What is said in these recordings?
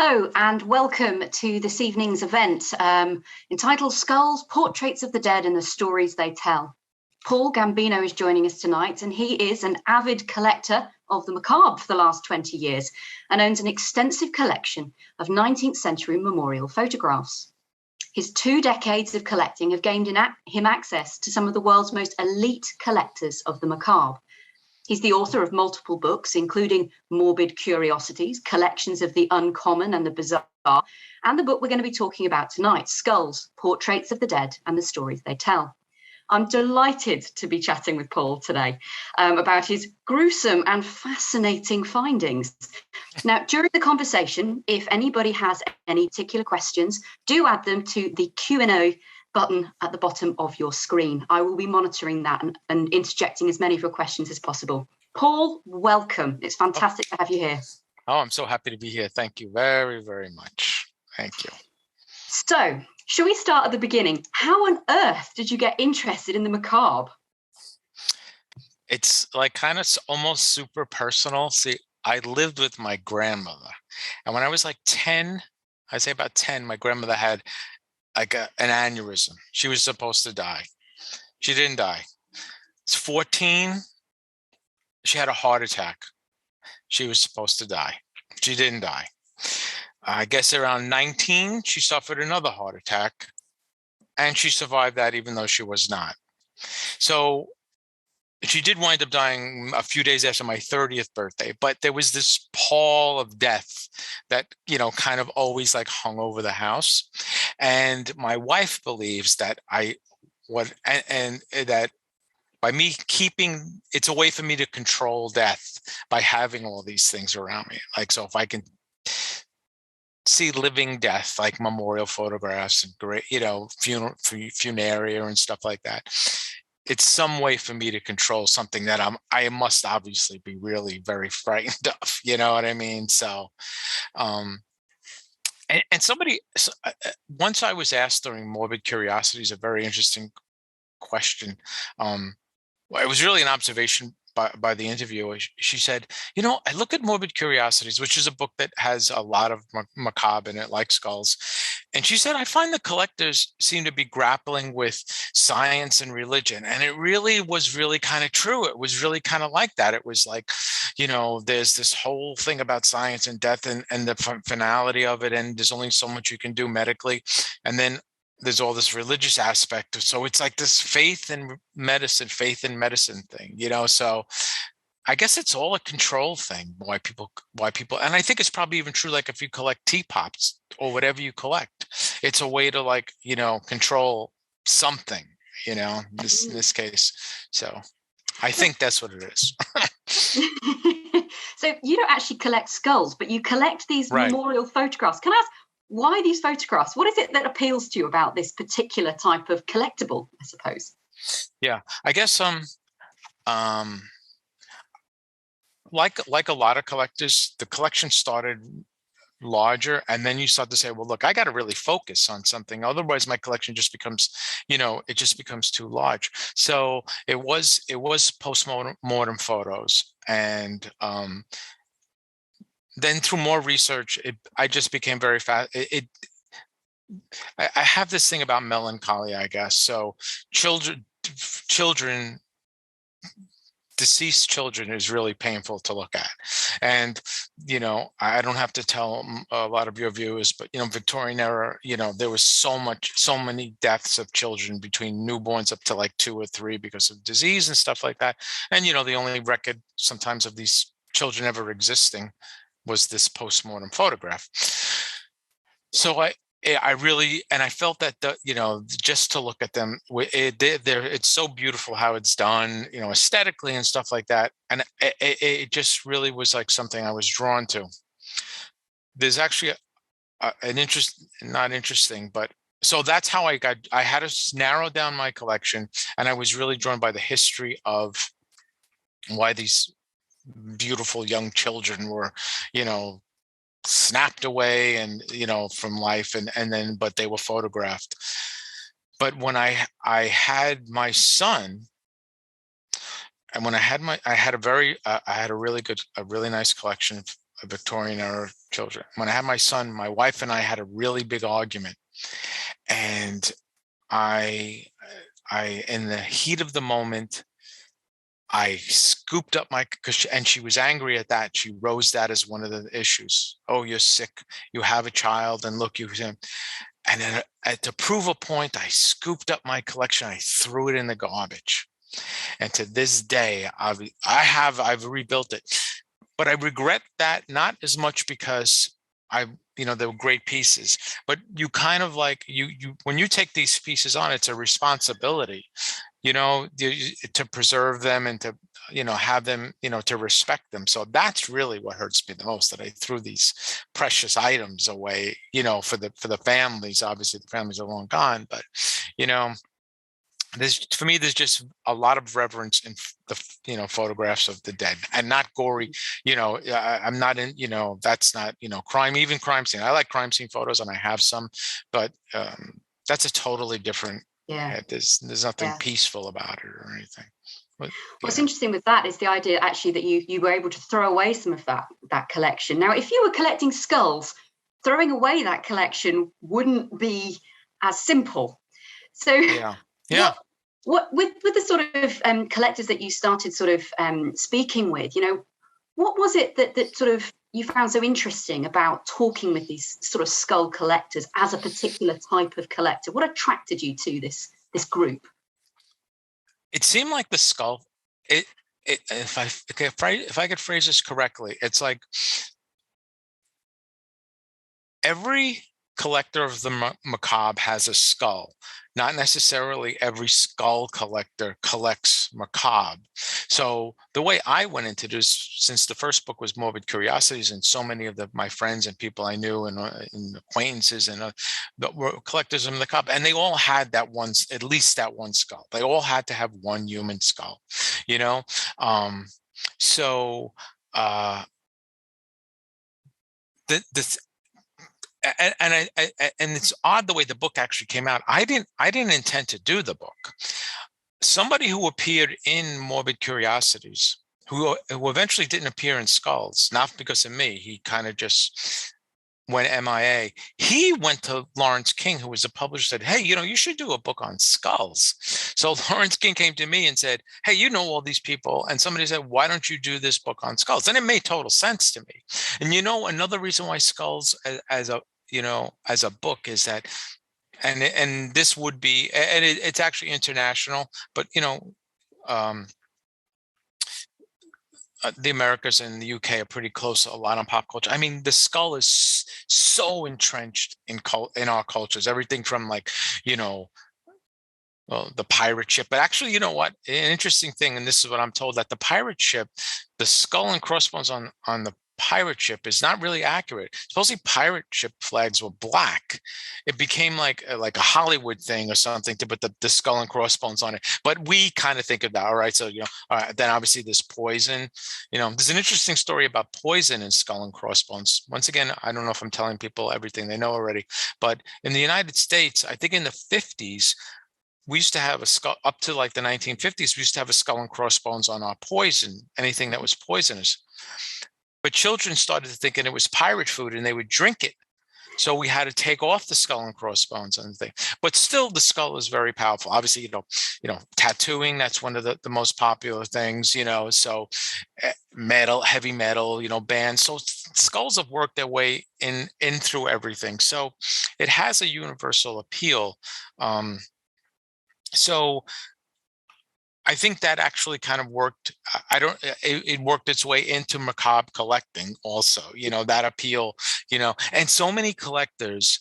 Hello and welcome to this evening's event entitled Skulls, Portraits of the Dead and the Stories They Tell. Paul Gambino is joining us tonight, and he is an avid collector of the macabre for the last 20 years and owns an extensive collection of 19th century memorial photographs. His 2 decades of collecting have gained him access to some of the world's most elite collectors of the macabre. He's the author of multiple books, including Morbid Curiosities, Collections of the Uncommon and the Bizarre, and the book we're going to be talking about tonight, Skulls, Portraits of the Dead and the Stories They Tell. I'm delighted to be chatting with Paul today about his gruesome and fascinating findings. Now, during the conversation, if anybody has any particular questions, do add them to the Q&A button at the bottom of your screen. I will be monitoring that and interjecting as many of your questions as possible. Paul, welcome. It's fantastic to have you here. Oh, I'm so happy to be here. Thank you very, very much. Thank you. So, shall we start at the beginning? How on earth did you get interested in the macabre? It's like kind of almost super personal. See, I lived with my grandmother. And when I was like 10, I'd say about 10, my grandmother had like an aneurysm. She was supposed to die. She didn't die. It's 14. She had a heart attack. She was supposed to die. She didn't die. I guess around 19, she suffered another heart attack, and she survived that even though she was not. So she did wind up dying a few days after my 30th birthday, but there was this pall of death that, kind of always like hung over the house. And my wife believes that that by me keeping, it's a way for me to control death by having all these things around me. Like, so if I can see living death, like memorial photographs and great, funeraria and stuff like that, it's some way for me to control something that I must obviously be really very frightened of, you know what I mean? So, and somebody, once I was asked during Morbid Curiosities, a very interesting question. It was really an observation by the interviewer. She said, I look at Morbid Curiosities, which is a book that has a lot of macabre in it, like Skulls. And she said, I find the collectors seem to be grappling with science and religion. And it really was really kind of true. It was really kind of like that. It was like, there's this whole thing about science and death and the finality of it. And there's only so much you can do medically. And then there's all this religious aspect. So it's like this faith in medicine thing, so I guess it's all a control thing, why people, and I think it's probably even true, like if you collect teapots or whatever you collect, it's a way to like, control something, in this case. So I think that's what it is. So you don't actually collect skulls, but you collect these Right. memorial photographs. Can I ask, why these photographs? What is it that appeals to you about this particular type of collectible, I suppose? Yeah, I guess like a lot of collectors, the collection started larger, and then you start to say, well, look, I got to really focus on something, otherwise my collection just becomes, it just becomes too large. So it was post-mortem photos, and then through more research, I just became very fast. I have this thing about melancholy, I guess. So children, deceased children is really painful to look at. And, I don't have to tell a lot of your viewers, but, Victorian era, there was so many deaths of children between newborns up to like 2 or 3 because of disease and stuff like that. And, the only record sometimes of these children ever existing was this post-mortem photograph. So I really, and I felt that just to look at them, it's so beautiful how it's done, aesthetically and stuff like that. And it just really was like something I was drawn to. There's actually an interest, not interesting, but so that's how I had to narrow down my collection, and I was really drawn by the history of why these beautiful young children were, snapped away and, from life, and then, but they were photographed. But when I had my son, and when I had a really nice collection Victorian era children. When I had my son, my wife and I had a really big argument, and I in the heat of the moment, I scooped up and she was angry at that. She rose that as one of the issues. Oh, you're sick. You have a child, and look, and then to prove a point, I scooped up my collection. I threw it in the garbage. And to this day, I've rebuilt it, but I regret that not as much because they were great pieces, but you kind of like when you take these pieces on, it's a responsibility, to preserve them and to, have them, to respect them. So that's really what hurts me the most, that I threw these precious items away, for the families. Obviously the families are long gone, but, for me, there's just a lot of reverence in the, photographs of the dead, and not gory. I'm not in, that's not, crime scene. I like crime scene photos, and I have some, but that's a totally different. Yeah. There's nothing peaceful about it or anything. But, what's interesting with that is the idea actually that you were able to throw away some of that collection. Now, if you were collecting skulls, throwing away that collection wouldn't be as simple. So yeah. What with the sort of collectors that you started sort of speaking with, what was it that sort of you found so interesting about talking with these sort of skull collectors as a particular type of collector? What attracted you to this group? It seemed like the skull. If I could phrase this correctly, it's like every collector of the macabre has a skull. Not necessarily every skull collector collects macabre. So the way I went into this, since the first book was Morbid Curiosities, and so many of my friends and people I knew and acquaintances and were collectors of the macabre, and they all had at least that one skull. They all had to have one human skull, So and it's odd the way the book actually came out. I didn't intend to do the book. Somebody who appeared in Morbid Curiosities, who eventually didn't appear in Skulls, not because of me. He kind of just went MIA. He went to Lawrence King, who was a publisher, said, "Hey, you should do a book on skulls." So Lawrence King came to me and said, "Hey, you know all these people." And somebody said, "Why don't you do this book on skulls?" And it made total sense to me. And another reason why Skulls as a book is that, and this would be, and it's actually international, but the Americas and the UK are pretty close a lot on pop culture. I mean, the skull is so entrenched in our cultures. Everything from the pirate ship. But actually, you know what? An interesting thing, and this is what I'm told, that the pirate ship, the skull and crossbones on the pirate ship is not really accurate. Supposedly pirate ship flags were black. It became like a Hollywood thing or something to put the skull and crossbones on it. But we kind of think of that. All right. So, then obviously there's poison. There's an interesting story about poison in skull and crossbones. Once again, I don't know if I'm telling people everything they know already, but in the United States, I think in the 50s, we used to have a skull up to like the 1950s. We used to have a skull and crossbones on our poison, anything that was poisonous. But children started thinking it was pirate food and they would drink it. So we had to take off the skull and crossbones and thing. But still, the skull is very powerful. Obviously, tattooing, that's one of the most popular things, so metal, heavy metal, bands. So skulls have worked their way in through everything. So it has a universal appeal. So I think that actually kind of worked. It worked its way into macabre collecting also, that appeal, and so many collectors,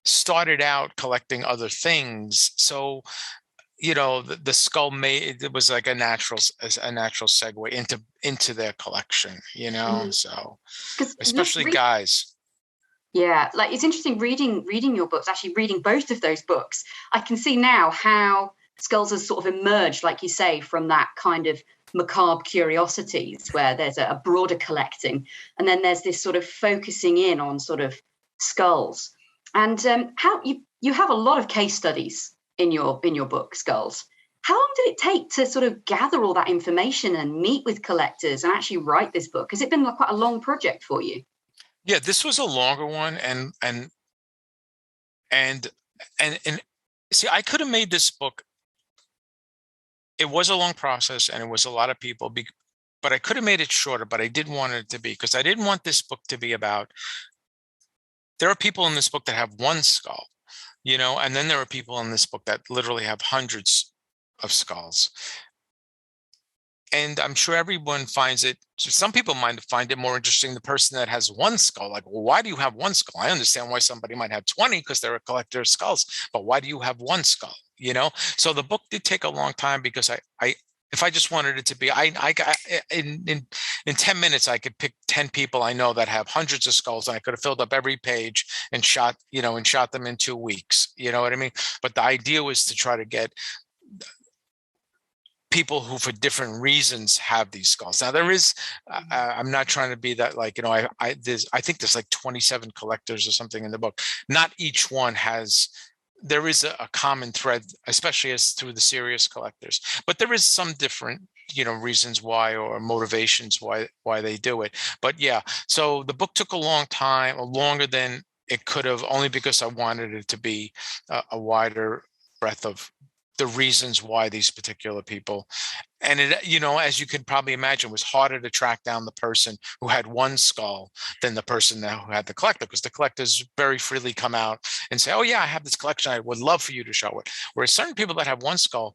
started out collecting other things. So, the skull it was like a natural segue into their collection, so especially guys. Yeah, like it's interesting reading your books, actually reading both of those books. I can see now how Skulls has sort of emerged, like you say, from that kind of macabre curiosities where there's a broader collecting, and then there's this sort of focusing in on sort of skulls. And how you have a lot of case studies in your book, Skulls. How long did it take to sort of gather all that information and meet with collectors and actually write this book? Has it been quite a long project for you? Yeah, this was a longer one, and see, I could have made this book. It was a long process, and it was a lot of people, but I could have made it shorter, but I didn't want it to be, because I didn't want this book to be about. There are people in this book that have one skull, and then there are people in this book that literally have hundreds of skulls. And I'm sure everyone finds it, some people might find it more interesting, the person that has one skull. Like, well, why do you have one skull? I understand why somebody might have 20 because they're a collector of skulls, but why do you have one skull? So the book did take a long time, because if I just wanted it to be, in 10 minutes, I could pick 10 people I know that have hundreds of skulls, and I could have filled up every page and shot them in 2 weeks. You know what I mean? But the idea was to try to get people who for different reasons have these skulls. Now there is, I'm not trying to be that, like, I think there's like 27 collectors or something in the book. Not each one has, there is a common thread, especially as through the serious collectors, but there is some different, reasons why, or motivations why they do it. But yeah, so the book took a long time, longer than it could have, only because I wanted it to be a wider breadth of the reasons why these particular people. And it, as you can probably imagine, was harder to track down the person who had one skull than the person who had the collector, because the collectors very freely come out and say, oh yeah, I have this collection, I would love for you to show it. Whereas certain people that have one skull,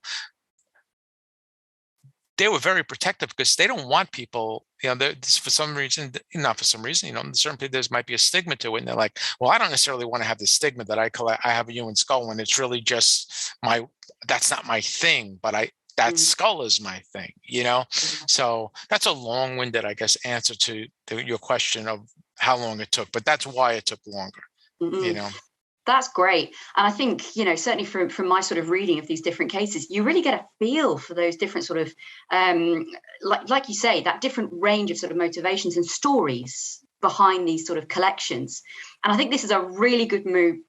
they were very protective, because they don't want people, for some reason, not for some reason, certain people, there might be a stigma to it. And they're like, well, I don't necessarily want to have the stigma that I have a human skull, when it's really just that's not my thing, but that skull is my thing, So that's a long-winded, I guess, answer to your question of how long it took, but that's why it took longer, That's great. And I think, certainly from my sort of reading of these different cases, you really get a feel for those different sort of, like you say, that different range of sort of motivations and stories behind these sort of collections. And I think this is a really good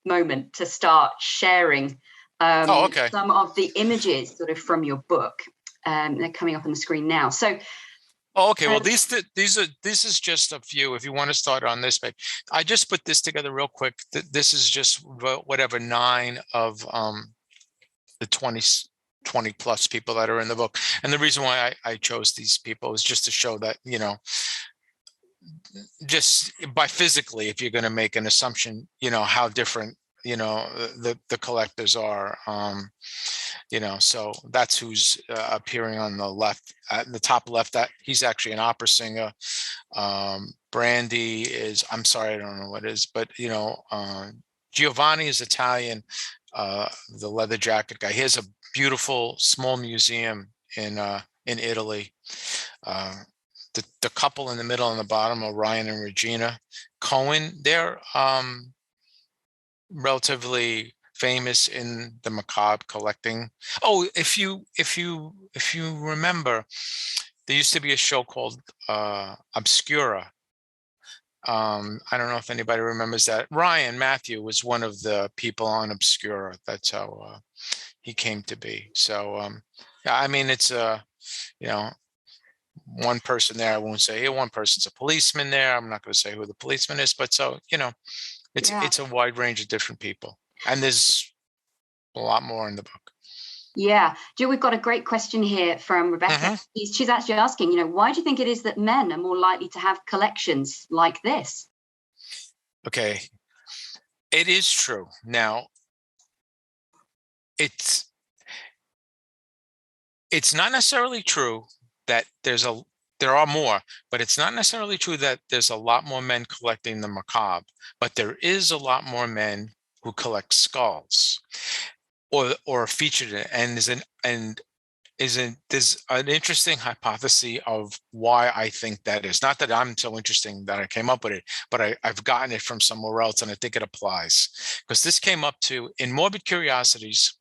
moment to start sharing some of the images sort of from your book. They're coming up on the screen now. So, okay. Well, this is just a few. If you want to start on this page, I just put this together real quick. This is just whatever 9 of the 20 plus people that are in the book. And the reason why I chose these people is just to show that, just by physically, if you're going to make an assumption, how different, the collectors are. So that's who's appearing on the left, at the top left. That he's actually an opera singer. Brandy is, I'm sorry, I don't know what it is, but Giovanni is Italian. The leather jacket guy. He has a beautiful small museum in Italy. The couple in the middle and the bottom are Ryan and Regina Cohen. They're relatively famous in the macabre collecting. Oh, if you remember, there used to be a show called Obscura. I don't know if anybody remembers that. Ryan Matthew was one of the people on Obscura. That's how he came to be. So yeah, I mean, it's one person there. I won't say one person's a policeman there. I'm not going to say who the policeman is, but so it's a wide range of different people, and there's a lot more in the book. Yeah, Jill, we've got a great question here from Rebecca. She's actually asking, why do you think it is that men are more likely to have collections like this? Okay, it is true. Now, it's not necessarily true that there are more, but it's not necessarily true that there's a lot more men collecting the macabre, but there is a lot more men who collect skulls or featured in it. There's an interesting hypothesis of why I think that is. Not that I'm so interesting that I came up with it, but I've gotten it from somewhere else, and I think it applies. Because this came up in Morbid Curiosities,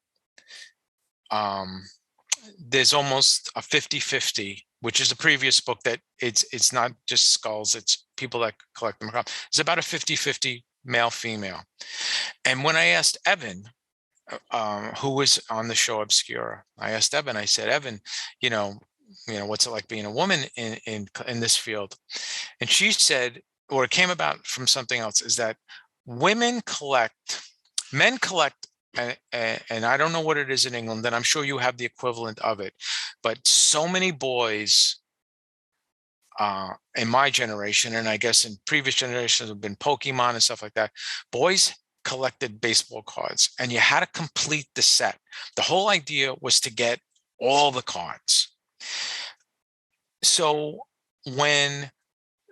there's almost a 50-50, which is a previous book that it's not just skulls, it's people that collect them. It's about a 50-50 male-female. And when I asked Evan, who was on the show Obscura. I asked Evan, I said, Evan, you know, what's it like being a woman in this field? And she said, or it came about from something else, is that men collect, and I don't know what it is in England, and I'm sure you have the equivalent of it, but so many boys in my generation, and I guess in previous generations have been Pokemon and stuff like that, boys collected baseball cards, and you had to complete the set. The whole idea was to get all the cards. So when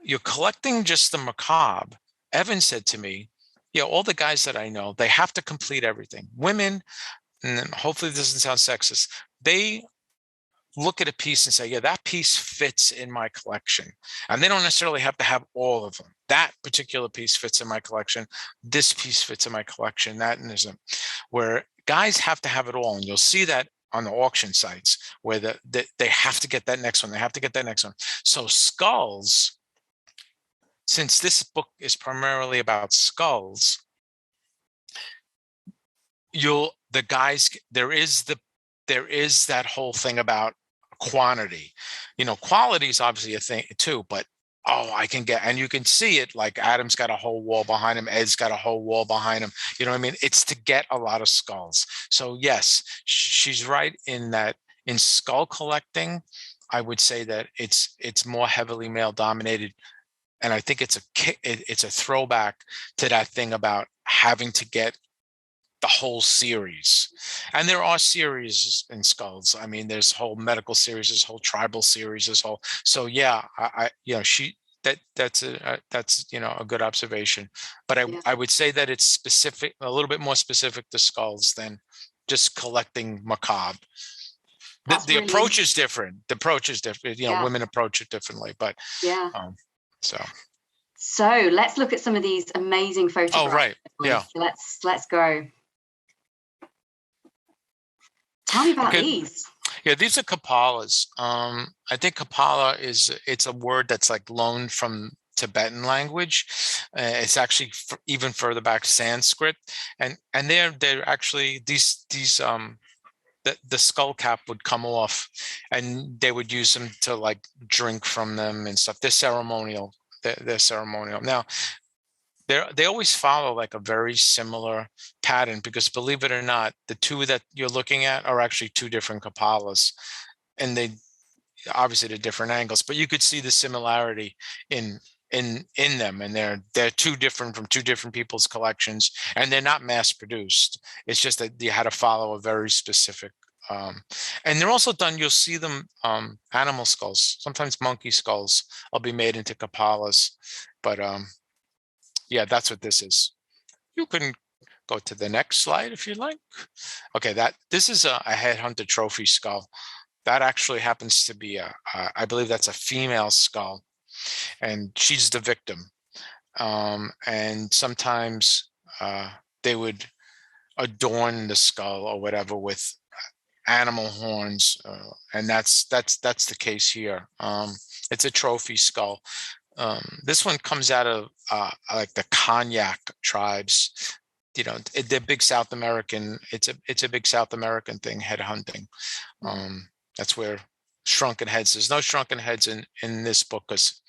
you're collecting just the macabre, Evan said to me, yeah, all the guys that I know, they have to complete everything. Women, and hopefully this doesn't sound sexist, they look at a piece and say, yeah, that piece fits in my collection. And they don't necessarily have to have all of them. That particular piece fits in my collection. This piece fits in my collection. That and isn't. Where guys have to have it all. And you'll see that on the auction sites where they have to get that next one. They have to get that next one. So skulls, since this book is primarily about skulls, there is that whole thing about quantity. Quality is obviously a thing too, but I can get, and you can see it, like Adam's got a whole wall behind him, Ed's got a whole wall behind him. You know what I mean? It's to get a lot of skulls. So yes, she's right in that. In skull collecting, I would say that it's more heavily male dominated, and I think it's a throwback to that thing about having to get the whole series. And there are series in skulls. I mean, there's whole medical series, there's whole tribal series, so yeah, that's a good observation. But I would say that it's specific, a little bit more specific to skulls than just collecting macabre. The approach is different. Women approach it differently, but so let's look at some of these amazing photographs. Oh, right. Yeah. Let's go. Tell me about these. Yeah, these are Kapalas. I think Kapala it's a word that's like loaned from Tibetan language. It's actually even further back Sanskrit, and they're actually these the skull cap would come off, and they would use them to like drink from them and stuff. They're ceremonial. They're ceremonial. Now, they always follow like a very similar pattern, because believe it or not, the two that you're looking at are actually two different Kapalas, and they obviously at different angles, but you could see the similarity in them, and they're two different from two different people's collections, and they're not mass produced. It's just that you had to follow a very specific and they're also done, you'll see them animal skulls, sometimes monkey skulls will be made into Kapalas, but yeah, that's what this is. You can go to the next slide if you like. Okay, this is a headhunter trophy skull. That actually happens to be I believe that's a female skull, and she's the victim. And sometimes they would adorn the skull or whatever with animal horns, and that's the case here. It's a trophy skull. This one comes out of like the Cognac tribes. They're big South American. It's a big South American thing, head hunting. That's where shrunken heads. There's no shrunken heads in this book because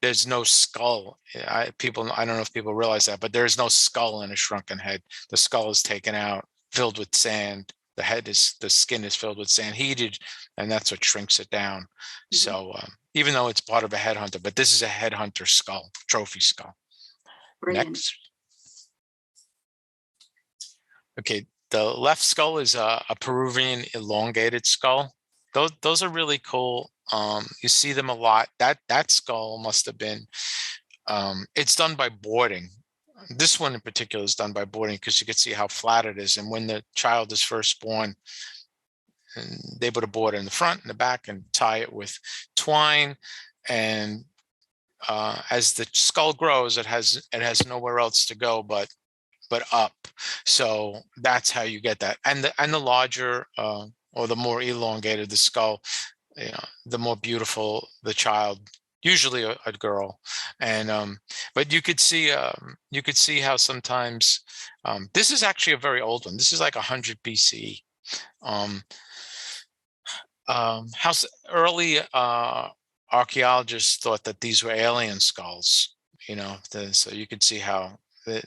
there's no skull. I don't know if people realize that, but there's no skull in a shrunken head. The skull is taken out, filled with sand. The skin is filled with sand, heated, and that's what shrinks it down. Mm-hmm. So even though it's part of a headhunter, but this is a headhunter skull, trophy skull. Brilliant. Next. Okay, the left skull is a Peruvian elongated skull. Those are really cool. You see them a lot. That skull must have been, it's done by boarding. This one in particular is done by boarding because you can see how flat it is. And when the child is first born, and they put a board in the front and the back and tie it with twine. And as the skull grows, it has nowhere else to go but up. So that's how you get that. And the larger or the more elongated the skull, the more beautiful the child usually a girl. And but you could see how sometimes this is actually a very old one. This is like 100 BC. Um, how early archaeologists thought that these were alien skulls, so you could see how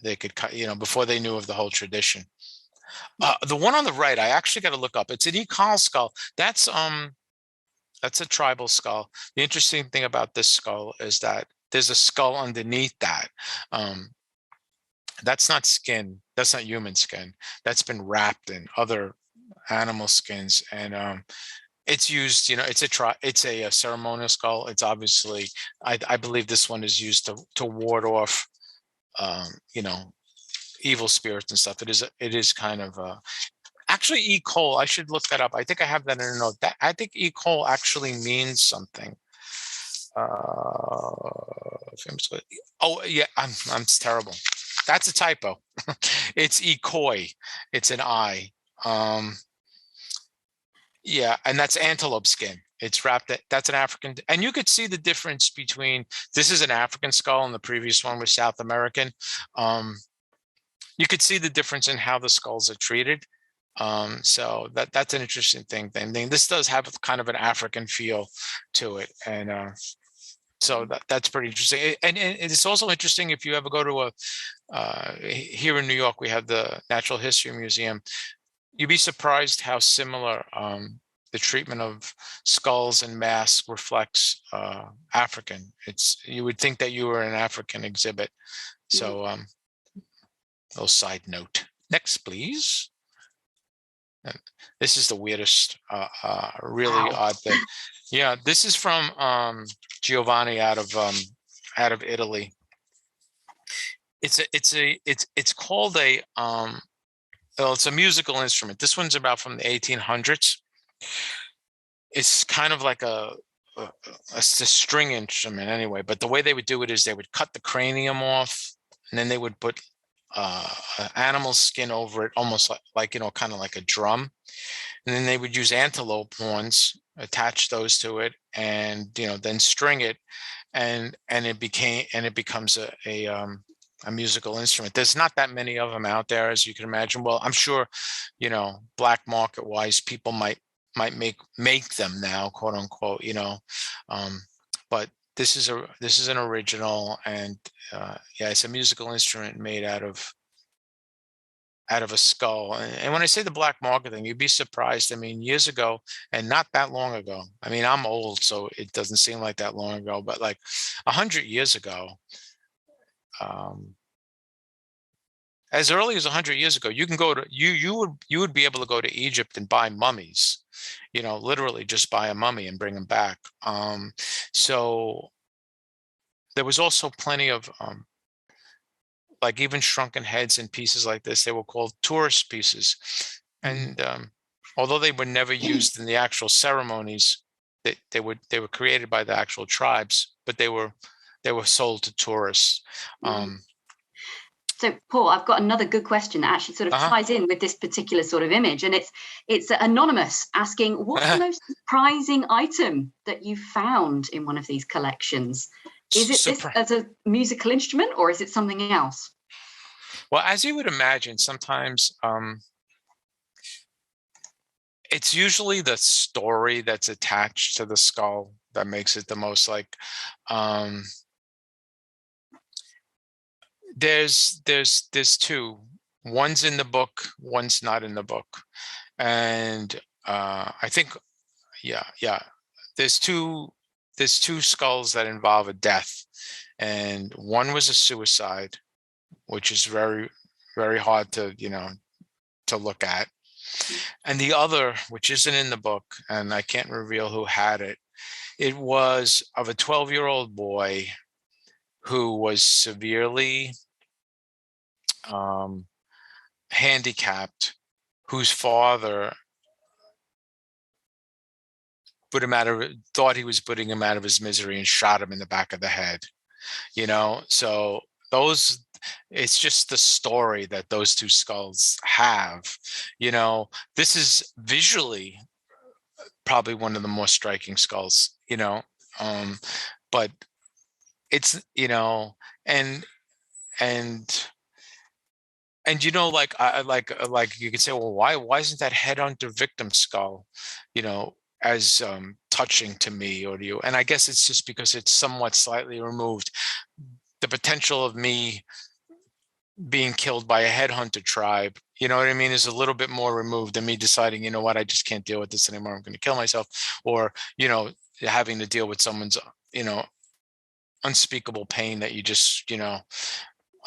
they could cut, before they knew of the whole tradition. The one on the right, I actually got to look up. It's an Ekal skull. That's a tribal skull. The interesting thing about this skull is that there's a skull underneath that. That's not skin. That's not human skin. That's been wrapped in other animal skins, and it's used. It's a ceremonial skull. It's obviously, I believe this one is used to ward off, you know, evil spirits and stuff. It is kind of actually, E. Cole, I should look that up. I think I have that in a note. I think E. Cole actually means something. Oh yeah, I'm terrible. That's a typo. It's Ekoi. It's an I. Yeah, and that's antelope skin. It's wrapped. That's an African, and you could see the difference between this is an African skull, and the previous one was South American. You could see the difference in how the skulls are treated. So that's an interesting thing. This does have kind of an African feel to it, and so that's pretty interesting. And it's also interesting if you ever go to here in New York, we have the Natural History Museum. You'd be surprised how similar the treatment of skulls and masks reflects African. You would think that you were an African exhibit. So little side note. Next, please. And this is the weirdest, really odd thing. Yeah, this is from Giovanni out of Italy. It's called a well, it's a musical instrument. This one's about from the 1800s. It's kind of like a string instrument anyway, but the way they would do it is they would cut the cranium off, and then they would put animal skin over it, almost like kind of like a drum, and then they would use antelope horns, attach those to it, and then string it, and it becomes a musical instrument. There's not that many of them out there, as you can imagine. Well, I'm sure black market wise people might make them now, quote unquote, but this is an original, and yeah, it's a musical instrument made out of a skull. And when I say the black market thing, you'd be surprised. I mean, years ago, and not that long ago. I mean, I'm old, so it doesn't seem like that long ago, but like 100 years ago, as early as 100 years ago, you can go to you would be able to go to Egypt and buy mummies, literally just buy a mummy and bring them back. So there was also plenty of like even shrunken heads and pieces like this. They were called tourist pieces, and although they were never used in the actual ceremonies, they were created by the actual tribes, but they were sold to tourists. So, Paul, I've got another good question that actually sort of ties in with this particular sort of image, and it's anonymous, asking, what's the most surprising item that you found in one of these collections? Is it this as a musical instrument, or is it something else? Well, as you would imagine, sometimes it's usually the story that's attached to the skull that makes it the most like. There's two. One's in the book, one's not in the book, and I think, yeah, there's two skulls that involve a death, and one was a suicide, which is very, very hard to to look at, and the other, which isn't in the book, and I can't reveal who had it. It was of a 12-year-old boy who was severely handicapped, whose father thought he was putting him out of his misery and shot him in the back of the head. So it's just the story that those two skulls have. This is visually probably one of the more striking skulls. but it's, and and like you could say, well, why isn't that headhunter victim skull, as touching to me or to you? And I guess it's just because it's somewhat slightly removed. The potential of me being killed by a headhunter tribe, you know what I mean, is a little bit more removed than me deciding, you know what, I just can't deal with this anymore, I'm going to kill myself, or having to deal with someone's unspeakable pain that you just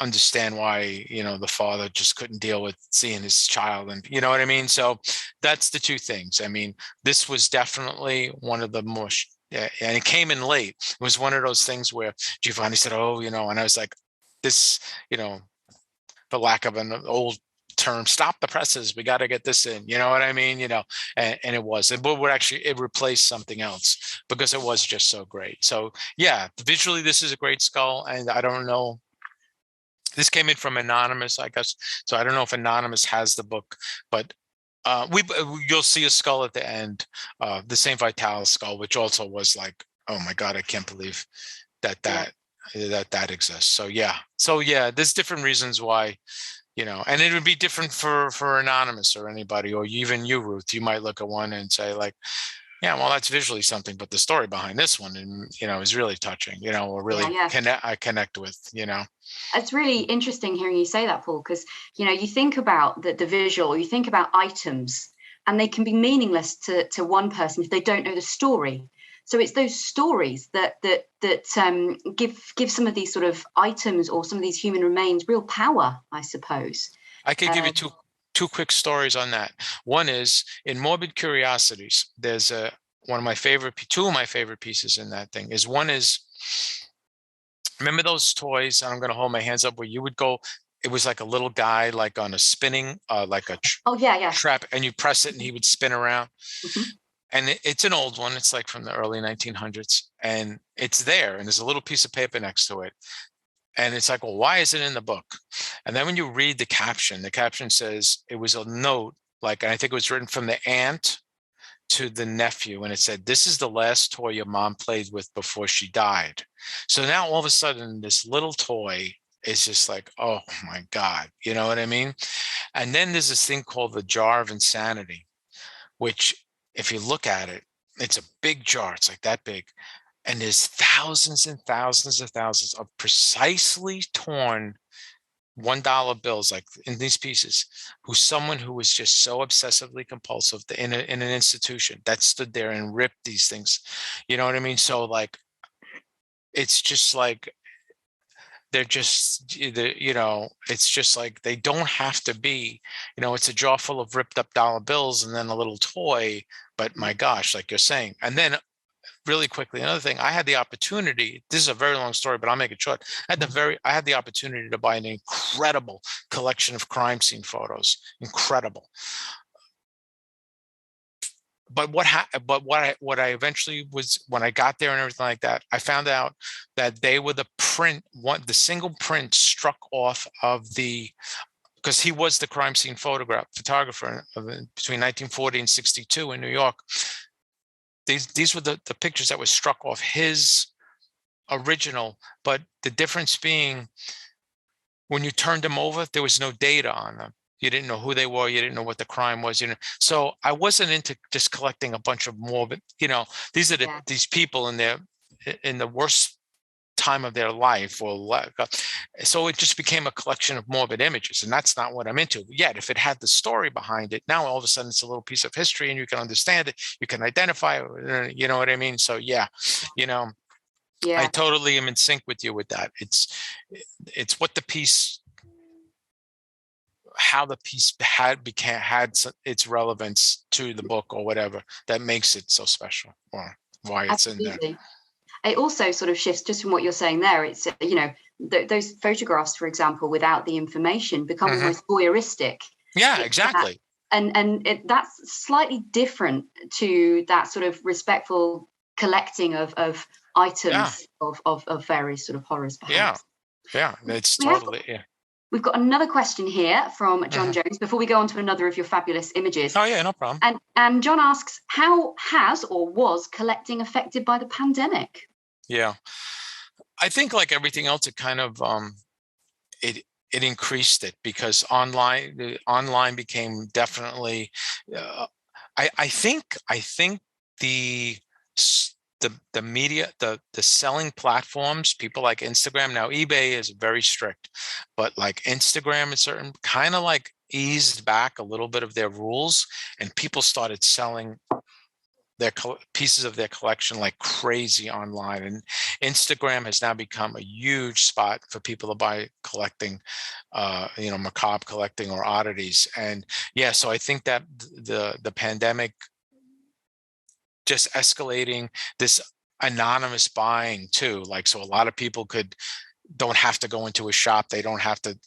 understand why the father just couldn't deal with seeing his child, and you know what I mean. So that's the two things. I mean, this was definitely one of the more and it came in late. It was one of those things where Giovanni said, oh, and I was like, this, for lack of an old term, stop the presses, we got to get this in, you know what I mean, and it was, it replaced something else because it was just so great. So yeah, visually this is a great skull, and I don't know, this came in from Anonymous, I guess, so I don't know if Anonymous has the book, but you'll see a skull at the end, the Saint Vitalis skull, which also was like, oh my god, I can't believe that exists. So yeah, there's different reasons why, and it would be different for Anonymous or anybody, or even you, Ruth. You might look at one and say like, yeah, well, that's visually something, but the story behind this one, and is really touching, or really I connect with. It's really interesting hearing you say that, Paul, because you think about the visual, you think about items, and they can be meaningless to one person if they don't know the story. So it's those stories that give some of these sort of items or some of these human remains real power, I suppose. I could give you two quick stories on that. One is in Morbid Curiosities. There's two of my favorite pieces in that thing. One is, remember those toys? And I'm going to hold my hands up where you would go. It was like a little guy, like on a spinning, like a trap, and you press it, and he would spin around. Mm-hmm. And it's an old one. It's like from the early 1900s, and it's there, and there's a little piece of paper next to it. And it's like, well, why is it in the book? And then when you read the caption says it was a note, and I think it was written from the aunt to the nephew, and it said, this is the last toy your mom played with before she died. So now all of a sudden, this little toy is just like, oh my God, you know what I mean? And then there's this thing called the Jar of Insanity, which, if you look at it, it's a big jar. It's like that big. And there's thousands and thousands and thousands of precisely torn $1 bills, like in these pieces, someone who was just so obsessively compulsive in an institution that stood there and ripped these things. You know what I mean? So like, it's just like, it's just like, they don't have to be, it's a jar full of ripped up dollar bills and then a little toy, but my gosh, like you're saying. And then really quickly, another thing, I had the opportunity, this is a very long story, but I'll make it short. I had the opportunity to buy an incredible collection of crime scene photos. Incredible. But what I eventually was, when I got there and everything like that, I found out that they were the single print struck off of because he was the crime scene photographer between 1940 and 62 in New York. These were the pictures that were struck off his original, but the difference being, when you turned them over, there was no data on them. You didn't know who they were. You didn't know what the crime was. So I wasn't into just collecting a bunch of morbid. These are these people in the worst time of their life, so it just became a collection of morbid images, and that's not what I'm into. Yet, if it had the story behind it, now all of a sudden it's a little piece of history, and you can understand it. You can identify it. You know what I mean? So yeah. I totally am in sync with you with that. It's what the piece. How the piece had its relevance to the book or whatever that makes it so special, or why it's in there. It also sort of shifts just from what you're saying there. It's those photographs, for example, without the information become almost voyeuristic. Yeah, exactly. And that's slightly different to that sort of respectful collecting of items of various sort of horrors. Perhaps. Yeah, it's totally. We've got another question here from John Jones before we go on to another of your fabulous images. Oh, yeah, no problem. And John asks, how has or was collecting affected by the pandemic? Yeah. I think like everything else, it kind of it it increased it because online became definitely uh, I think the the media, the selling platforms, people like Instagram. Now eBay is very strict, but like Instagram is certain kind of like eased back a little bit of their rules, and people started selling their pieces of their collection like crazy online, and Instagram has now become a huge spot for people to buy collecting, macabre collecting or oddities. And yeah, so I think that the pandemic just escalating this anonymous buying too, like, so a lot of people don't have to go into a shop, they don't have to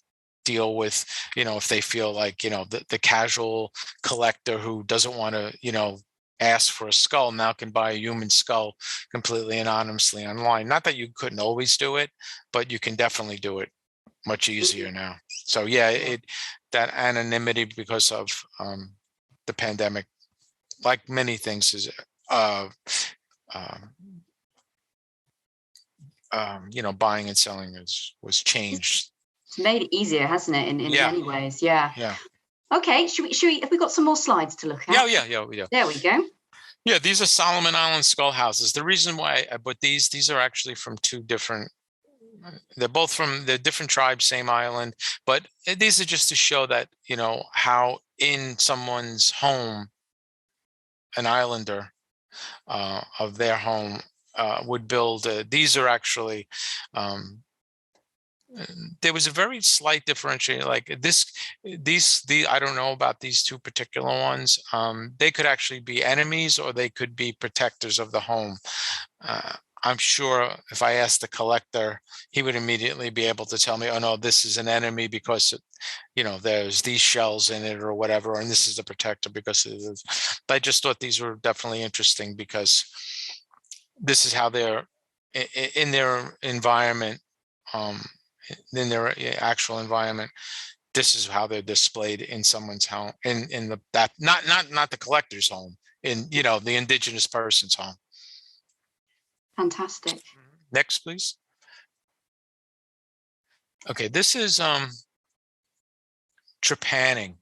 deal with, if they feel like, the casual collector who doesn't want to, ask for a skull now can buy a human skull completely anonymously online. Not that you couldn't always do it, but you can definitely do it much easier now. So yeah, that anonymity because of the pandemic, like many things, is uh, um, buying and selling was changed. It's made it easier, hasn't it, in Yeah, many ways? Yeah. yeah, Okay, should we have we got some more slides to look yeah, at? yeah, yeah, yeah. There we go. Yeah, these are Solomon Island skull houses. The reason why I put these are actually from two different. They're both from the different tribes, same island, but these are just to show that how in someone's home, an islander of their home would build. These are actually. There was a very slight differentiation, like these I don't know about these two particular ones. They could actually be enemies or they could be protectors of the home. uh, I'm sure if I asked the collector, he would immediately be able to tell me, oh no, this is an enemy because there's these shells in it or whatever, and this is a protector because it is. But I just thought these were definitely interesting because this is how they're in their environment, um, in their actual environment. This is how they're displayed in someone's home, in the that not the collector's home, in the indigenous person's home. Fantastic. Next, please. Okay, this is trepanning.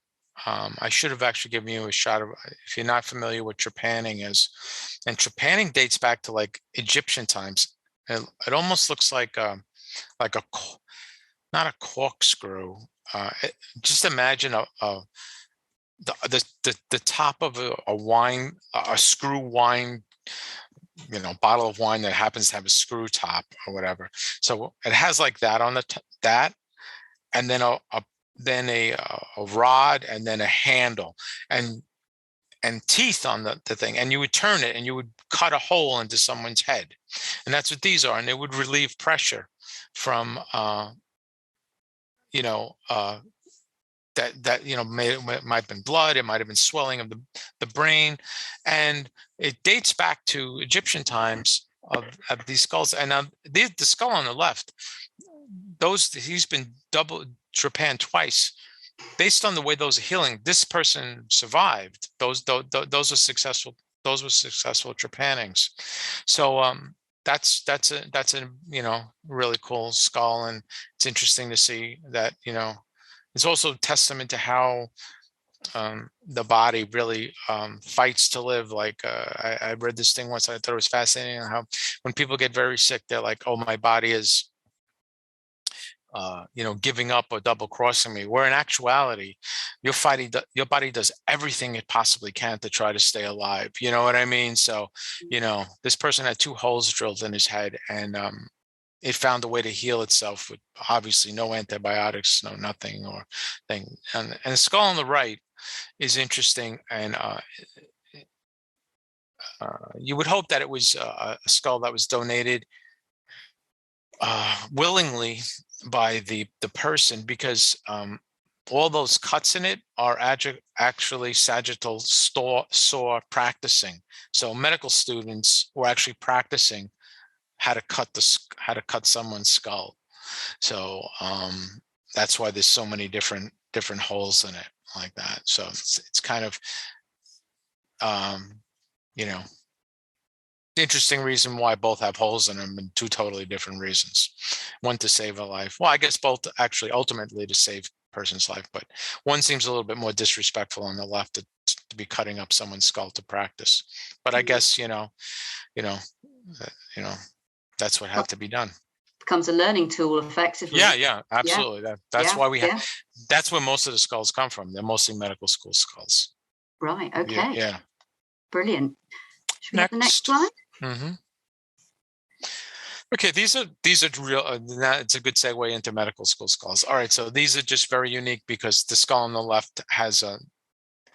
I should have actually given you a shot of, if you're not familiar with trepanning is, and trepanning dates back to like Egyptian times. It almost looks like a not a corkscrew. Just imagine the top of a wine, a screw wine, bottle of wine that happens to have a screw top or whatever. So it has like that on that, and then a rod, and then a handle, and teeth on the thing, and you would turn it and you would cut a hole into someone's head, and that's what these are, and they would relieve pressure from you know that might have been blood, it might have been swelling of the brain, and it dates back to Egyptian times of these skulls. And the skull on the left, he's been double trepanned twice. Based on the way those are healing, this person survived. Those are successful. Those were successful trepannings. So that's a really cool skull, and it's interesting to see that it's also a testament to how the body really fights to live. Like I read this thing once, I thought it was fascinating how when people get very sick, they're like, oh, my body is giving up or double crossing me, where in actuality, your body does everything it possibly can to try to stay alive. You know what I mean? So, this person had 2 holes drilled in his head, and it found a way to heal itself with obviously no antibiotics, no nothing or thing. And the skull on the right is interesting. And you would hope that it was a skull that was donated willingly by the person, because all those cuts in it are actually sagittal saw practicing. So medical students were actually practicing how to cut someone's skull. So that's why there's so many different holes in it like that. So it's kind of you know interesting reason why both have holes in them, and two totally different reasons. One to save a life. Well, I guess both actually ultimately to save person's life, but one seems a little bit more disrespectful on the left to be cutting up someone's skull to practice. But I guess you know, you know, that's what had to be done. Becomes a learning tool, effectively. Yeah, absolutely. That's why we have. Yeah. That's where most of the skulls come from. They're mostly medical school skulls. Right. Okay. Yeah. Brilliant. Should we have the next slide? Mm-hmm. Okay, these are real. It's a good segue into medical school skulls. All right, so these are just very unique because the skull on the left has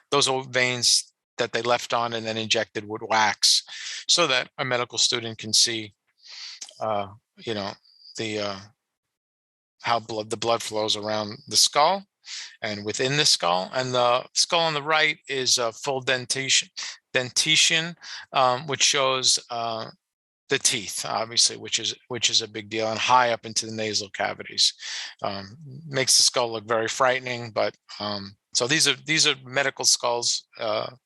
those old veins that they left on and then injected with wax, so that a medical student can see, you know, the how the blood flows around the skull and within the skull. And the skull on the right is a full dentition, which shows the teeth, obviously, which is a big deal, and high up into the nasal cavities. Makes the skull look very frightening. But so these are medical skulls that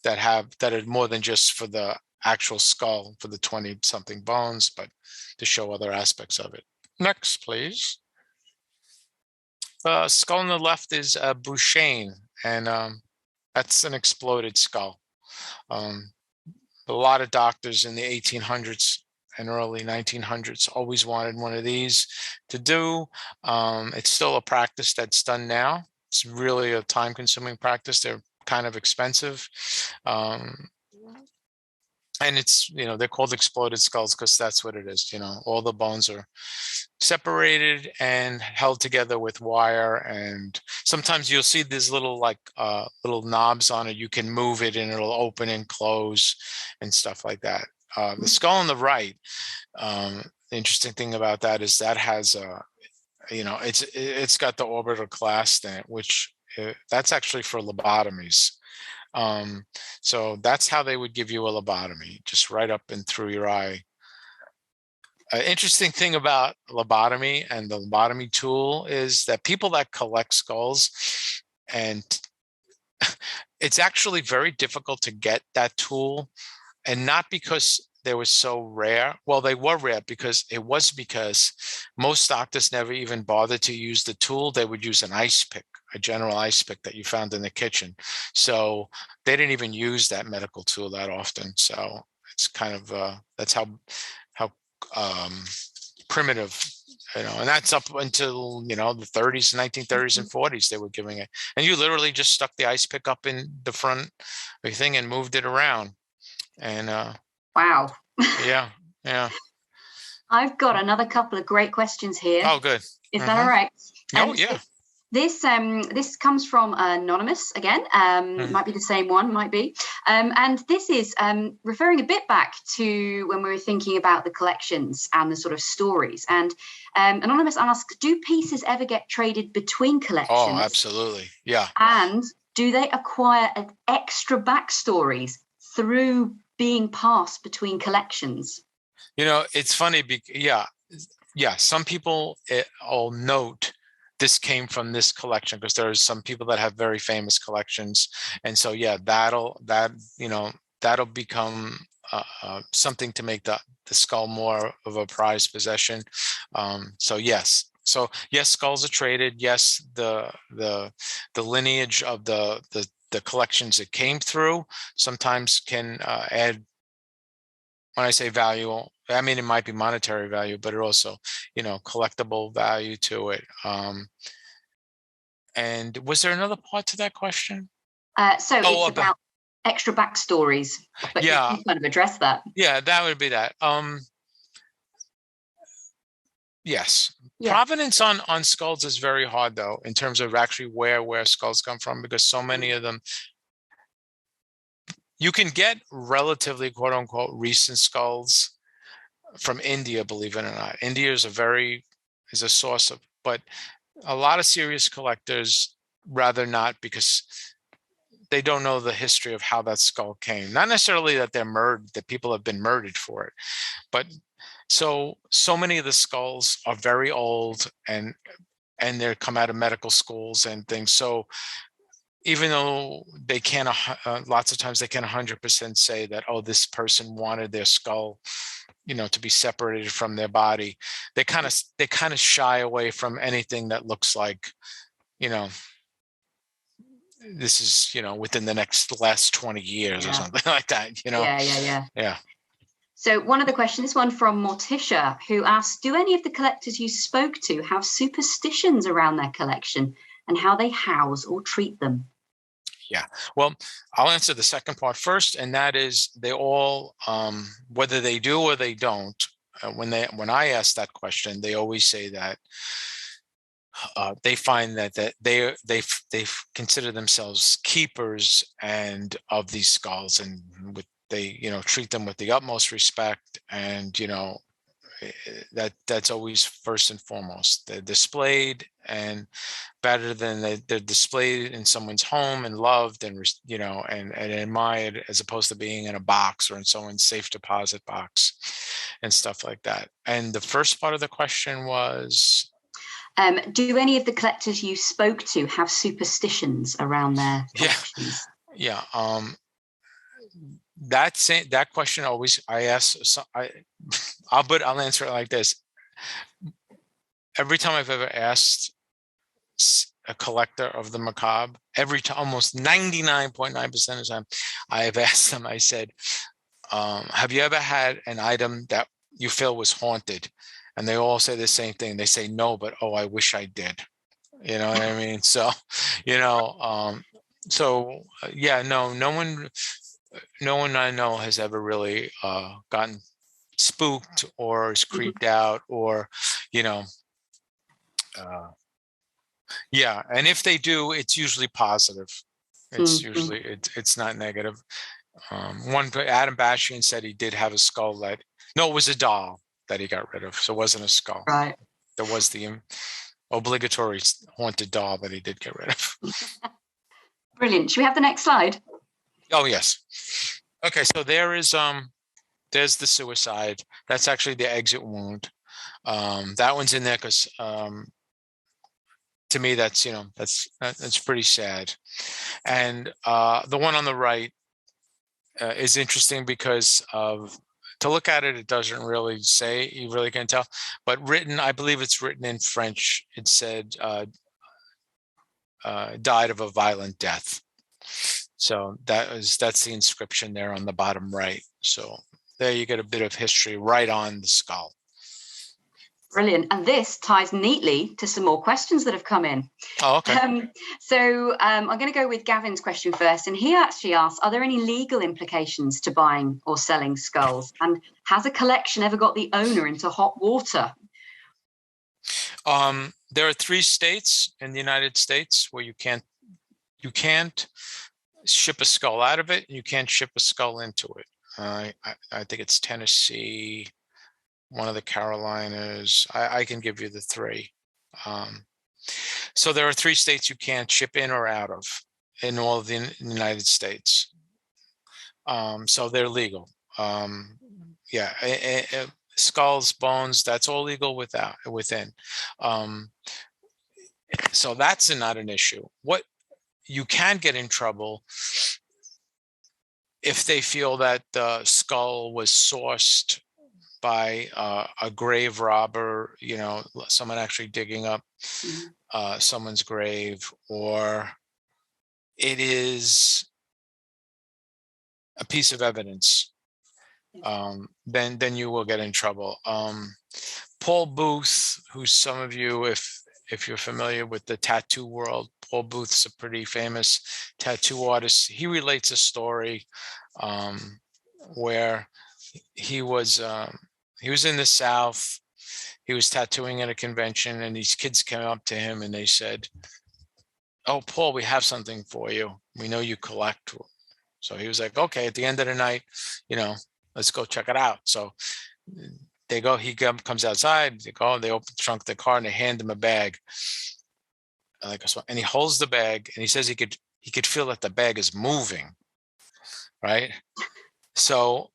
are more than just for the actual skull, for the 20-something bones, but to show other aspects of it. Next, please. The skull on the left is a Bouchain, and that's an exploded skull. A lot of doctors in the 1800s and early 1900s always wanted one of these to do. It's still a practice that's done now. It's really a time-consuming practice. They're kind of expensive. And it's, they're called exploded skulls because that's what it is. All the bones are separated and held together with wire, and sometimes you'll see these little little knobs on it. You can move it and it'll open and close and stuff like that. The skull on the right, the interesting thing about that is that has it's got the orbital clasp in it, which that's actually for lobotomies. So that's how they would give you a lobotomy, just right up and through your eye. Interesting thing about lobotomy and the lobotomy tool is that people that collect skulls, and it's actually very difficult to get that tool, and not because they were so rare. Well, they were rare because most doctors never even bothered to use the tool. They would use an ice pick, a general ice pick that you found in the kitchen. So they didn't even use that medical tool that often. So it's kind of that's how primitive, and that's up until the 30s, 1930s and 40s. They were giving it, and you literally just stuck the ice pick up in the front of the thing and moved it around. And wow. Yeah. I've got another couple of great questions here. Oh, good. Is that all right? Oh, yeah. This comes from Anonymous again. Might be the same one, might be. And this is referring a bit back to when we were thinking about the collections and the sort of stories. And Anonymous asks, do pieces ever get traded between collections? Oh, absolutely. Yeah. And do they acquire extra backstories through being passed between collections? It's funny. Some people will note this came from this collection because there's some people that have very famous collections, and so that'll become something to make the skull more of a prized possession. So yes, skulls are traded. Yes, the lineage of the collections it came through sometimes can add. When I say value, I mean, it might be monetary value, but it also, collectible value to it. And was there another part to that question? It's about extra backstories, but you kind of address that. Yeah, that would be that. Yes. Yeah. Provenance on skulls is very hard, though, in terms of actually where skulls come from, because so many of them, you can get relatively quote unquote recent skulls from India, believe it or not. India is a source of, but a lot of serious collectors rather not, because they don't know the history of how that skull came. Not necessarily that that people have been murdered for it, but so many of the skulls are very old and they come out of medical schools and things. So even though they can't, lots of times they can 100% say that, oh, this person wanted their skull, to be separated from their body. They kind of shy away from anything that looks like, this is, within the last 20 years or something like that, Yeah. So one of the questions, this one from Morticia, who asked, do any of the collectors you spoke to have superstitions around their collection and how they house or treat them? Yeah, well, I'll answer the second part first, and that is they all, whether they do or they don't, when I ask that question, they always say that they find that they consider themselves keepers and of these skulls, and they treat them with the utmost respect, and that's always first and foremost. They're displayed, and better than they're displayed in someone's home and loved and and admired, as opposed to being in a box or in someone's safe deposit box and stuff like that. And the first part of the question was, do any of the collectors you spoke to have superstitions around their collections? That question always I ask. I'll answer it like this. Every time I've ever asked a collector of the macabre, every time, almost 99.9% of the time, I have asked them, I said, have you ever had an item that you feel was haunted? And they all say the same thing. They say no, but oh, I wish I did. You know what I mean? So, no one I know has ever really gotten spooked or is creeped out, or and if they do, it's usually positive. It's usually it's not negative. One, Adam Bashian said he did have a skull it was a doll that he got rid of, so it wasn't a skull. Right. There was the obligatory haunted doll that he did get rid of. Brilliant. Should we have the next slide? Oh yes. Okay, so there's the suicide. That's actually the exit wound. That one's in there because to me that's pretty sad. And the one on the right is interesting because to look at it, it doesn't really say, you really can't tell, but written, I believe it's written in French. It said died of a violent death. So that's the inscription there on the bottom right. So there you get a bit of history right on the skull. Brilliant. And this ties neatly to some more questions that have come in. Oh, okay. I'm going to go with Gavin's question first. And he actually asks, are there any legal implications to buying or selling skulls? And has a collection ever got the owner into hot water? There are 3 states in the United States where you can't ship a skull out of it, and you can't ship a skull into it. I think it's Tennessee, one of the Carolinas. I can give you the 3. So there are 3 states you can't ship in or out of in all of the United States. So they're legal. Skulls, bones, that's all legal within. So that's not an issue. What you can get in trouble if they feel that the skull was sourced by a grave robber, someone actually digging up someone's grave, or it is a piece of evidence, then you will get in trouble. Paul Booth, who some of you, if you're familiar with the tattoo world, Paul Booth's a pretty famous tattoo artist. He relates a story where he was in the South. He was tattooing at a convention, and these kids came up to him and they said, "Oh, Paul, we have something for you. We know you collect." So he was like, "Okay, at the end of the night, let's go check it out." So they go, he comes outside, they open the trunk of the car and they hand him a bag. And he holds the bag and he says he could feel that the bag is moving, right? So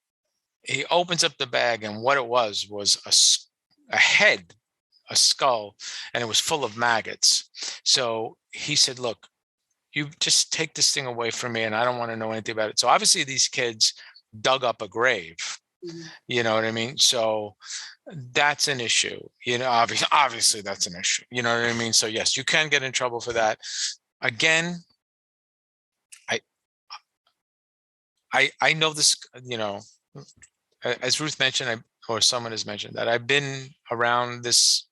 he opens up the bag, and what it was a head, a skull, and it was full of maggots. So he said, "Look, you just take this thing away from me, and I don't want to know anything about it. So obviously these kids dug up a grave. You know what I mean? So that's an issue. Obviously that's an issue. You know what I mean? So yes, you can get in trouble for that. Again, I know this, as Ruth mentioned, or someone has mentioned, that I've been around this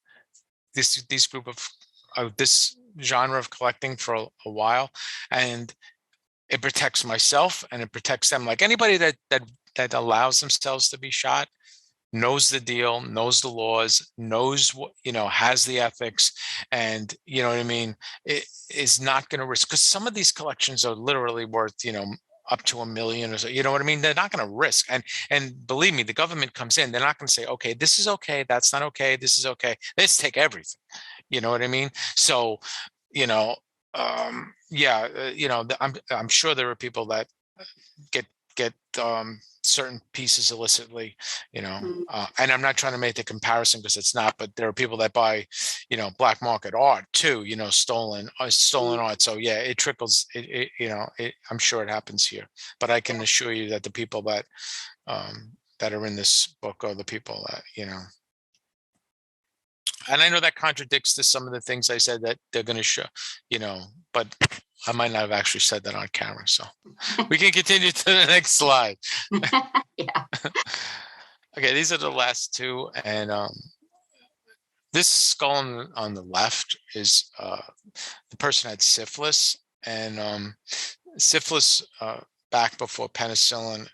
group of this genre of collecting for a while, and it protects myself and it protects them. Like anybody that allows themselves to be shot knows the deal, knows the laws, knows what, has the ethics, and you know what I mean, it is not going to risk, because some of these collections are literally worth, up to $1 million or so. You know what I mean? They're not going to risk. And believe me, the government comes in, they're not going to say, okay, this is okay, that's not okay, this is okay. Let's take everything. You know what I mean? So, I'm sure there are people that get certain pieces illicitly, and I'm not trying to make the comparison because it's not, but there are people that buy, black market art too, stolen art. So yeah, it trickles. I'm sure it happens here, but I can assure you that the people that are in this book are the people that, and I know that contradicts to some of the things I said that they're going to show, but I might not have actually said that on camera. So we can continue to the next slide. Yeah. Okay, these are the last two. And this skull on the left is the person had syphilis. And syphilis, back before penicillin,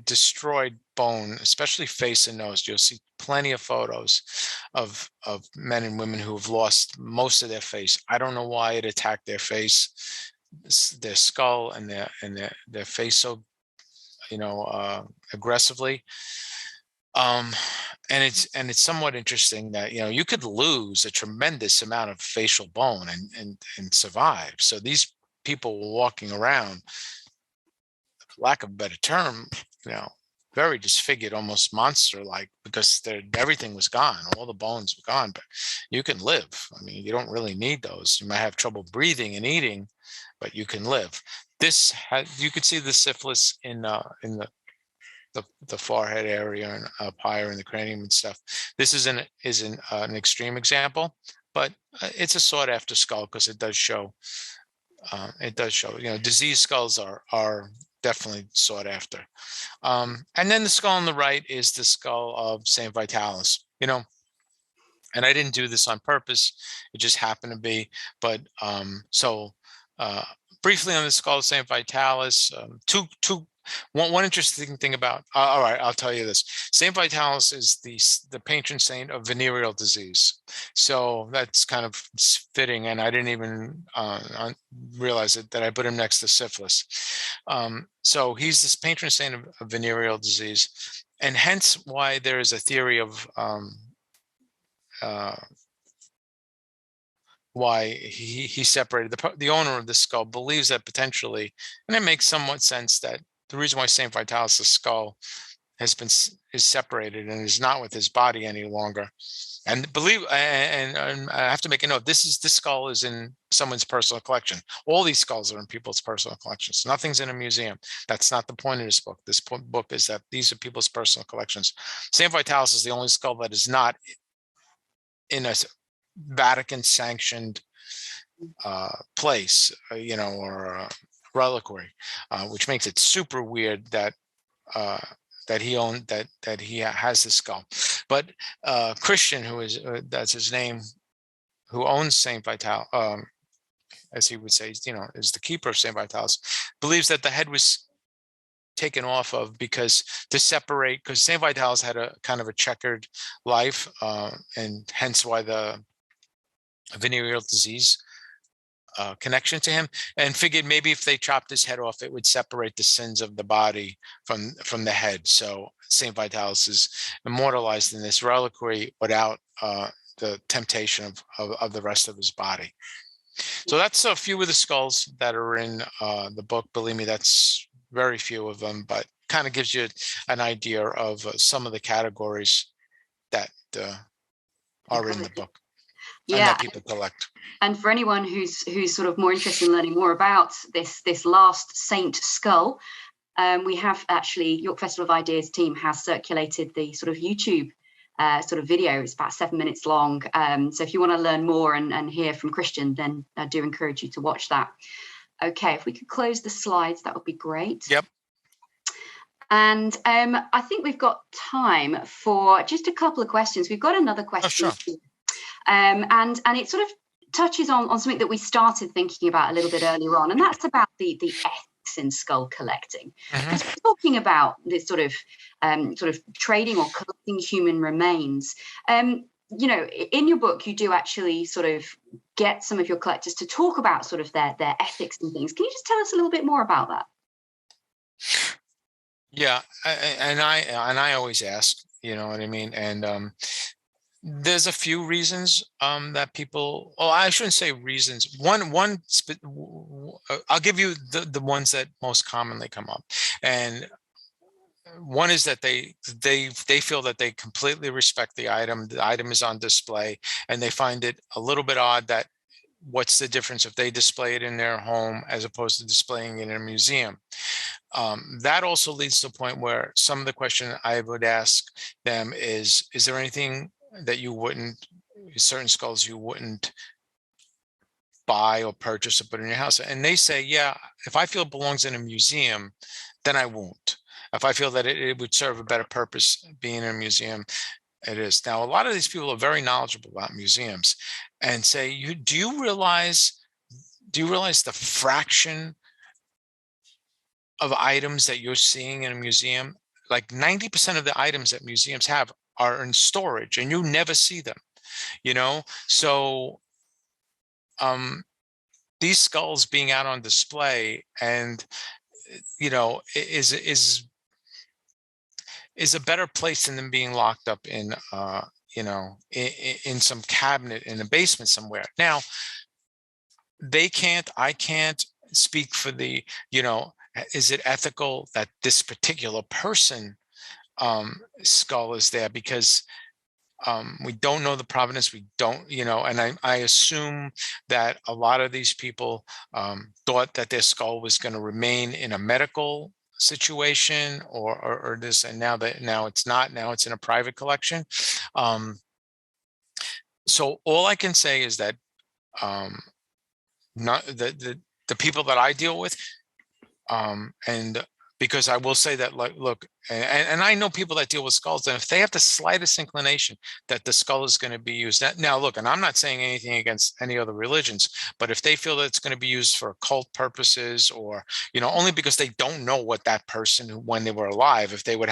destroyed bone, especially face and nose. You'll see plenty of photos of men and women who have lost most of their face. I don't know why it attacked their face, their skull, and their face so aggressively. And it's somewhat interesting that you could lose a tremendous amount of facial bone and survive. So these people were walking around, for lack of a better term, very disfigured, almost monster-like, because everything was gone, all the bones were gone. But you can live. I mean, you don't really need those. You might have trouble breathing and eating, but you can live. You could see the syphilis in the forehead area and up higher in the cranium and stuff. This is an extreme example, but it's a sought after skull because it does show. Diseased skulls are definitely sought after. And then the skull on the right is the skull of Saint Vitalis. And I didn't do this on purpose; it just happened to be. But briefly on the skull of Saint Vitalis, one interesting thing about, all right, I'll tell you this. Saint Vitalis is the patron saint of venereal disease. So that's kind of fitting. And I didn't even realize it, that I put him next to syphilis. So he's this patron saint of venereal disease. And hence why there is a theory of why he separated. The owner of the skull believes that potentially, and it makes somewhat sense, that the reason why Saint Vitalis' skull is separated and is not with his body any longer. And I have to make a note, this skull is in someone's personal collection. All these skulls are in people's personal collections. Nothing's in a museum. That's not the point of this book. This book is that these are people's personal collections. Saint Vitalis is the only skull that is not in a Vatican sanctioned place, or reliquary, which makes it super weird that he has this skull. But Christian, who is that's his name, who owns Saint Vital, as he would say, is the keeper of Saint Vitalis, believes that the head was taken off of because Saint Vitalis had a kind of a checkered life, and hence why the venereal disease connection to him, and figured maybe if they chopped his head off, it would separate the sins of the body from the head. So Saint Vitalis is immortalized in this reliquary without the temptation of the rest of his body. So that's a few of the skulls that are in the book. Believe me, that's very few of them, but kind of gives you an idea of some of the categories that are in the book. and Yeah. that people collect. And for anyone who's sort of more interested in learning more about this last saint skull, we have actually, York Festival of Ideas team has circulated the sort of YouTube sort of video. It's about 7 minutes long. So if you want to learn more and hear from Christian, then I do encourage you to watch that. Okay, if we could close the slides, that would be great. Yep. And I think we've got time for just a couple of questions. We've got another question. Oh, sure. And it sort of touches on something that we started thinking about a little bit earlier on, and that's about the ethics in skull collecting. Because we're talking about this sort of trading or collecting human remains. You know, in your book, you do actually sort of get some of your collectors to talk about sort of their ethics and things. Can you just tell us a little bit more about that? Yeah, and I always ask, you know what I mean? And there's a few reasons that people, oh, I shouldn't say reasons. I'll give you the ones that most commonly come up. And one is that they feel that they completely respect the item. The item is on display, and they find it a little bit odd that what's the difference if they display it in their home as opposed to displaying it in a museum. That also leads to a point where some of the question I would ask them is there anything that you wouldn't, certain skulls you wouldn't buy or purchase or put in your house? And they say, yeah, if I feel it belongs in a museum, then I won't. If I feel that it would serve a better purpose being in a museum, it is. Now, a lot of these people are very knowledgeable about museums and say, do you realize the fraction of items that you're seeing in a museum? Like 90% of the items that museums have are in storage and you never see them, you know? So these skulls being out on display and, you know, is a better place than them being locked up in, you know, in some cabinet in a basement somewhere. Now, I can't speak for the, you know, is it ethical that this particular person skull is there? Because we don't know the provenance. We don't, you know, and I assume that a lot of these people thought that their skull was going to remain in a medical situation or this, and now it's not. Now it's in a private collection. So all I can say is that not the people that I deal with, and because I will say that, like, look, and I know people that deal with skulls, and if they have the slightest inclination that the skull is going to be used, now look, and I'm not saying anything against any other religions, but if they feel that it's going to be used for occult purposes, or, you know, only because they don't know what that person, when they were alive, if they would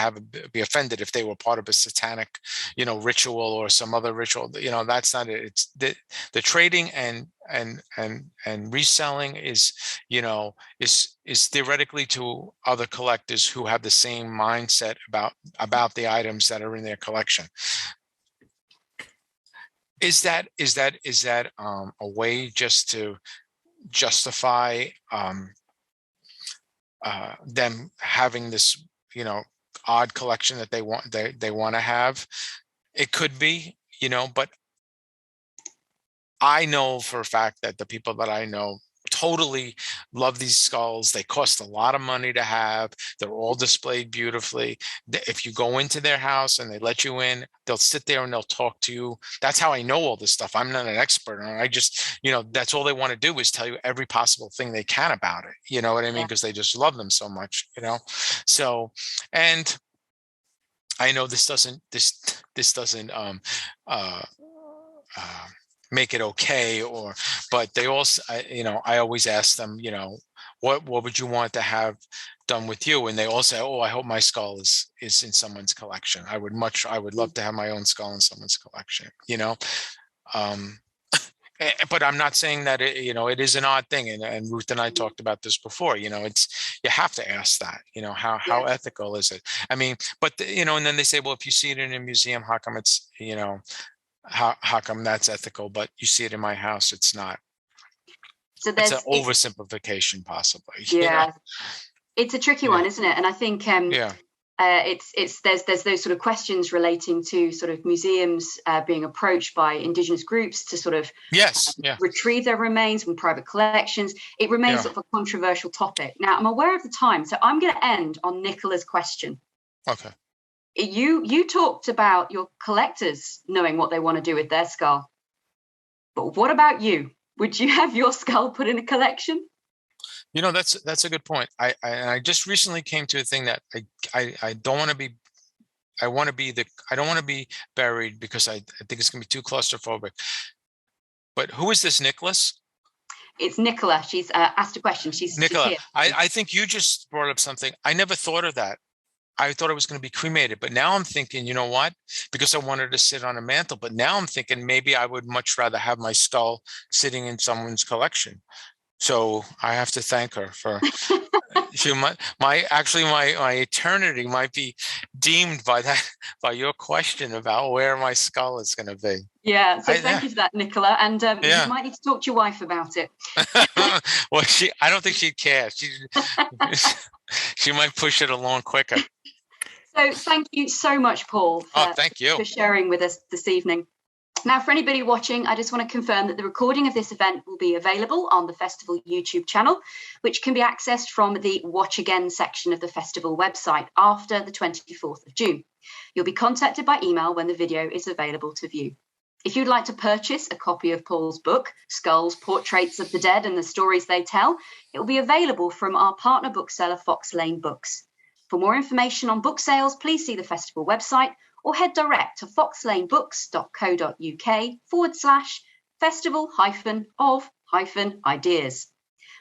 be offended if they were part of a satanic, you know, ritual or some other ritual, you know, that's not it. It's the trading and reselling is, you know, is theoretically to other collectors who have the same mindset about the items that are in their collection. Is that a way just to justify them having this, you know, odd collection that they want to have? It could be, you know, but I know for a fact that the people that I know totally love these skulls. They cost a lot of money to have. They're all displayed beautifully. If you go into their house and they let you in, they'll sit there and they'll talk to you. That's how I know all this stuff. I'm not an expert on it. I just, you know, that's all they want to do is tell you every possible thing they can about it. You know what I mean? Because they just love them so much, you know? So, and I know this doesn't make it okay, but they also, you know, I always ask them, you know, what would you want to have done with you? And they all say, oh, I hope my skull is in someone's collection. I would love to have my own skull in someone's collection, you know. But I'm not saying that you know, it is an odd thing, and Ruth and I talked about this before. You know, you have to ask that. You know, how ethical is it? I mean, but you know, and then they say, well, if you see it in a museum, how come it's, you know, how come that's ethical, but you see it in my house, it's not? So it's an oversimplification, possibly. Yeah, you know? It's a tricky one, isn't it? And I think there's those sort of questions relating to sort of museums being approached by Indigenous groups to sort of retrieve their remains from private collections. It remains sort of a controversial topic. Now, I'm aware of the time, so I'm going to end on Nicola's question. Okay. You talked about your collectors knowing what they want to do with their skull, but what about you? Would you have your skull put in a collection? You know, that's a good point. I just recently came to a thing that I don't want to be. I don't want to be buried because I think it's going to be too claustrophobic. But who is this Nicholas? It's Nicola. She's asked a question. She's Nicola. She's I think you just brought up something. I never thought of that. I thought it was going to be cremated, but now I'm thinking, you know what? Because I wanted to sit on a mantle, but now I'm thinking maybe I would much rather have my skull sitting in someone's collection. So I have to thank her for my eternity might be deemed by your question about where my skull is going to be. Yeah. So thank you for that, Nicola. And you might need to talk to your wife about it. Well, I don't think she'd care. She might push it along quicker. So thank you so much, Paul, thank you for sharing with us this evening. Now, for anybody watching, I just want to confirm that the recording of this event will be available on the festival YouTube channel, which can be accessed from the Watch Again section of the festival website after the 24th of June. You'll be contacted by email when the video is available to view. If you'd like to purchase a copy of Paul's book, Skulls, Portraits of the Dead and the Stories They Tell, it will be available from our partner bookseller, Fox Lane Books. For more information on book sales, please see the festival website or head direct to foxlanebooks.co.uk/festival-of-ideas.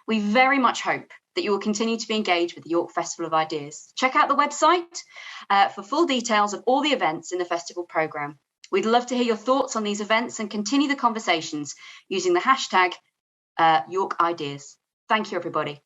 We very much hope that you will continue to be engaged with the York Festival of Ideas. Check out the website for full details of all the events in the festival programme. We'd love to hear your thoughts on these events and continue the conversations using the hashtag York Ideas. Thank you, everybody.